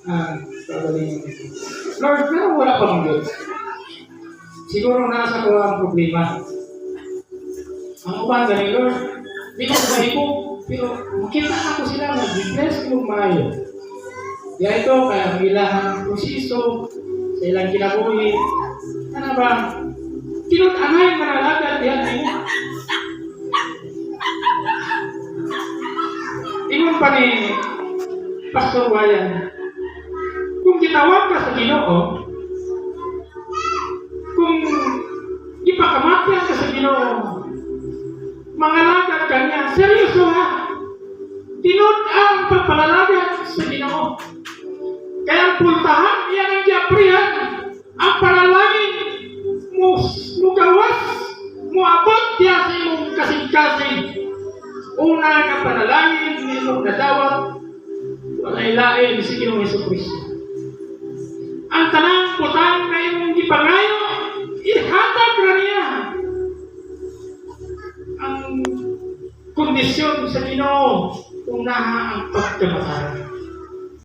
Kagaling. Lord, pero wala pa mong Diyos. Siguro nasa ko ang problema. Ang uban galing, Lord, di ko sabay ko, pero makita ako sila na bless ko maayo. Kaya ito, kaya ang ilang prosiso sa ilang kinabuhi, ano ba, kinut-angay manalagat yan ay ingon pa ni Pastor Wayan, kung gitawag ka sa Ginoo, kung ipakamatyan ka sa Ginoo, mangalagad ka niya, seryoso ha, tinod ang pagpalalagat sa Ginoo. Kaya ang pultahan, iyan ang diaprihan, ang panalangin mo gawas, mo abot diya sa imong kasing-kasing. Una nga panalangin, imong nadawat, walay lain si Ginoong Jesucristo. Ang tanang putang na imong gipangayo, ihatag ra niya. Ang kondisyon sa Ginoo, unaha ang pagkamataran.